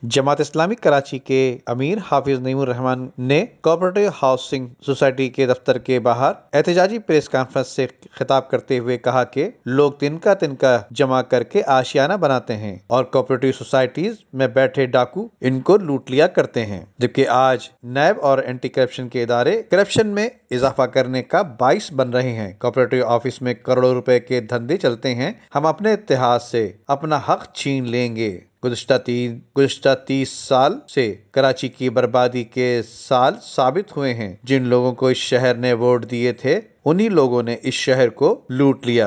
जमात इस्लामी कराची के अमीर हाफिज नईमुर रहमान ने कोऑपरेटिव हाउसिंग सोसाइटी के दफ्तर के बाहर एहतजाजी प्रेस कॉन्फ्रेंस से खिताब करते हुए कहा कि लोग तिनका तिनका जमा करके आशियाना बनाते हैं और कोऑपरेटिव सोसाइटीज में बैठे डाकू इनको लूट लिया करते हैं, जबकि आज नैब और एंटी करप्शन के इदारे करप्शन में इजाफा करने का बाइस बन रहे हैं। कोऑपरेटिव ऑफिस में करोड़ों रुपए के धंधे चलते हैं। हम अपने इत्तेहाद से अपना हक छीन लेंगे। गुज़िश्ता 30 साल से कराची की बर्बादी के साल साबित हुए हैं। जिन लोगों को इस शहर ने वोट दिए थे, उन्हीं लोगों ने इस शहर को लूट लिया।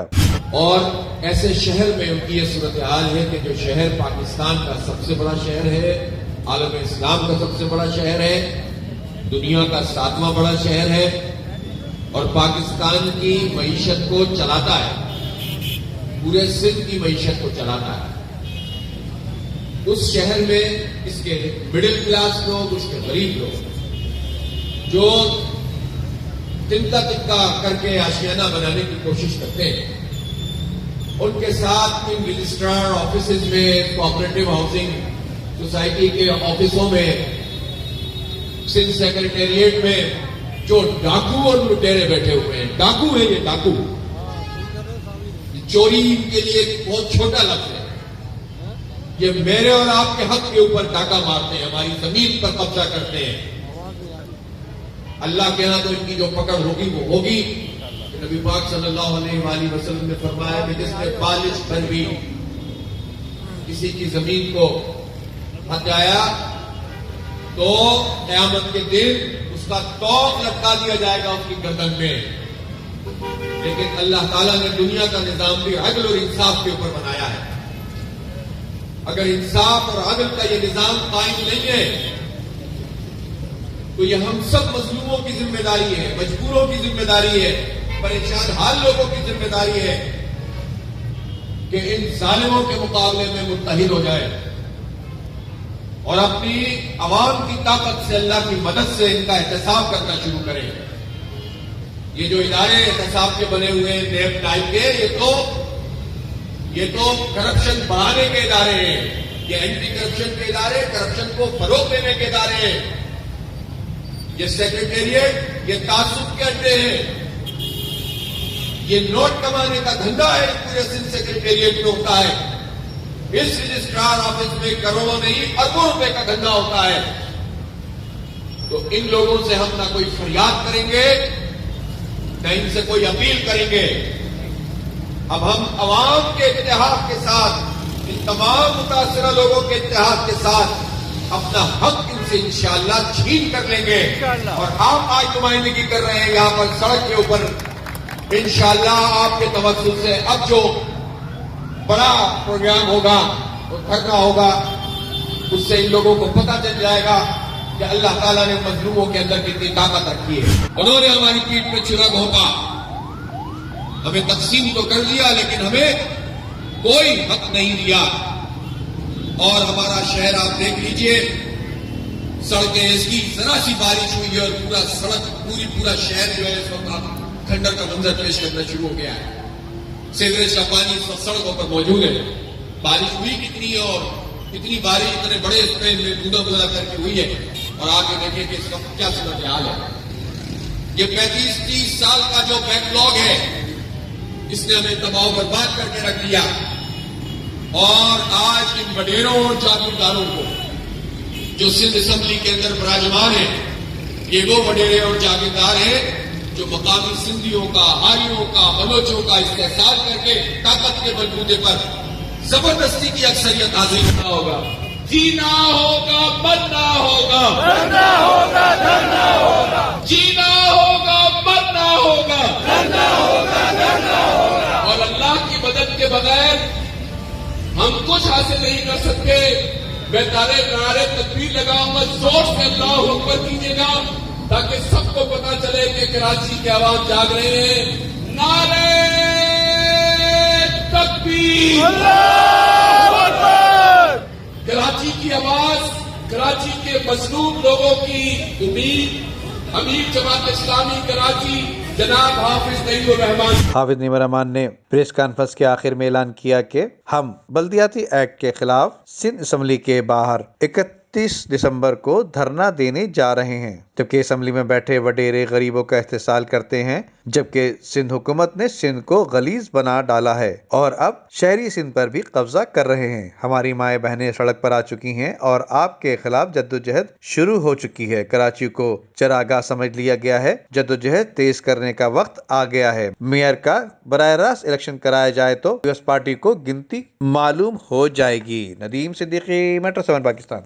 और ऐसे शहर में उनकी ये सूरत हाल है कि जो शहर पाकिस्तान का सबसे बड़ा शहर है, आलम इस्लाम का सबसे बड़ा शहर है, दुनिया का 7वां बड़ा शहर है और पाकिस्तान की मईशत को चलाता है, पूरे सिंध की मईशत को चलाता है। उस शहर में इसके मिडिल क्लास लोग, उसके गरीब लोग जो तिनका तिनका करके आशियाना बनाने की कोशिश करते हैं, उनके साथ इन रजिस्ट्रार ऑफिसेज में, कोऑपरेटिव हाउसिंग सोसाइटी के ऑफिसों में, सिंध सेक्रेटेरिएट में जो डाकू और लुटेरे बैठे हुए हैं, डाकू है ये डाकू, चोरी के लिए एक बहुत छोटा लफ्ज है। ये मेरे और आपके हक के ऊपर डाका मारते हैं, हमारी जमीन पर कब्जा करते हैं। अल्लाह के यहां तो इनकी जो पकड़ होगी वो होगी। नबी पाक सल्लल्लाहु अलैहि वसल्लम ने फरमाया कि जिसने बालिश पर भी किसी की जमीन को हटाया तो क़यामत के दिन उसका तौक लटका दिया जाएगा उसकी गर्दन में। लेकिन अल्लाह ताला ने दुनिया का निजाम भी अदल और इंसाफ के ऊपर बनाया है। अगर इंसाफ और अदल का ये निजाम कायम नहीं है तो ये हम सब मजलूमों की जिम्मेदारी है, मजबूरों की जिम्मेदारी है, परेशान हाल लोगों की जिम्मेदारी है कि इन जालिमों के मुकाबले में मुत्तहिद हो जाए और अपनी आवाम की ताकत से, अल्लाह की मदद से इनका एहतसाब करना शुरू करें। ये जो इदारे एहतसाब के बने हुए हैं नेब टाइप के, ये तो करप्शन बढ़ाने के इदारे हैं, ये एंटी करप्शन के इदारे, करप्शन को फरोग देने के इदारे हैं। ये सेक्रेटेरिएट, ये तासुब के अड्डे हैं, ये नोट कमाने का धंधा है, पूरे सिंध सेक्रेटेरिएट में होता है। इस रजिस्ट्रार ऑफिस में करोड़ों नहीं अरबों रुपए का धंधा होता है। तो इन लोगों से हम ना कोई फरियाद करेंगे, न इनसे कोई अपील करेंगे। अब हम अवाम के इत्तेहाद के साथ, इन तमाम मुतासिरा लोगों के इत्तेहाद के साथ अपना हक इनसे इंशाअल्लाह छीन कर लेंगे। और आप आज नुमाइंदगी कर रहे हैं यहां पर सड़क के ऊपर, इंशाअल्लाह आपके तवज्जुह से अब जो बड़ा प्रोग्राम होगा, वो धरना होगा, उससे इन लोगों को पता चल जाएगा कि अल्लाह ताला ने मजलूमों के अंदर कितनी ताकत रखी है। उन्होंने हमारी पीठ पे छुरा घोंपा, हमें तकसीम तो कर दिया लेकिन हमें कोई हक नहीं दिया। और हमारा शहर आप देख लीजिए, सड़कें, इसकी जरा सी बारिश हुई है और पूरा सड़क, पूरा शहर जो है इस वक्त खंडर का मंजर पेश करना शुरू हो गया है। सीवरेज का पानी इस वक्त सड़कों पर मौजूद है। बारिश हुई कितनी है और कितनी बारिश इतने बड़े स्पेन में बूंदा बूंदा करके हुई है। और आगे देखिए कि इस वक्त क्या सूरत हाल है। ये 35-30 साल का जो बैकलॉग है, इसने हमें दबाव बर्बाद करके रख दिया। और आज इन वडेरों और जागीरदारों को जो सिंध असेंबली के अंदर विराजमान है, ये वो वडेरे और जागीरदार हैं जो मकामी सिंधियों का, आर्यों का, बलोचों का इस्तेहसाल करके ताकत के बलबूते पर जबरदस्ती की अक्सरियत हासिल करना होगा। जीना होगा, मरना होगा, मरना होगा, धरना होगा, जीना होगा, मरना होगा, धरना होगा, धरना होगा। और अल्लाह की मदद के बगैर हम कुछ हासिल नहीं कर सकते। मैं नारे तकबीर लगाऊंगा, जोर से अल्लाह अकबर कीजिएगा ताकि सबको पता चले कि कराची के आवाज जाग रहे हैं। नारे तकबीर, अल्लाहू अकबर। कराची की आवाज, कराची के मजलूम लोगों की उम्मीद, अमीर जमात इस्लामी कराची जनाब हाफिज नईमुर रहमान हाफिज नईमुर रहमान ने प्रेस कॉन्फ्रेंस के आखिर में ऐलान किया कि हम बल्दियाती एक्ट के खिलाफ सिंध असम्बली के बाहर 31 दिसंबर को धरना देने जा रहे हैं, जबकि असम्बली में बैठे वडेरे गरीबों का इस्तेसाल करते हैं, जबकि सिंध हुकूमत ने सिंध को गलीज बना डाला है और अब शहरी सिंध पर भी कब्जा कर रहे हैं। हमारी माएँ बहनें सड़क पर आ चुकी हैं और आपके खिलाफ जद्दोजहद शुरू हो चुकी है। कराची को चरागाह समझ लिया गया है, जद्दोजहद तेज करने का वक्त आ गया है। मेयर का बराह रास्त इलेक्शन कराया जाए तो पीपल्स पार्टी को गिनती मालूम हो जाएगी। नदीम सिद्दीकी, मेट्रो 7 पाकिस्तान।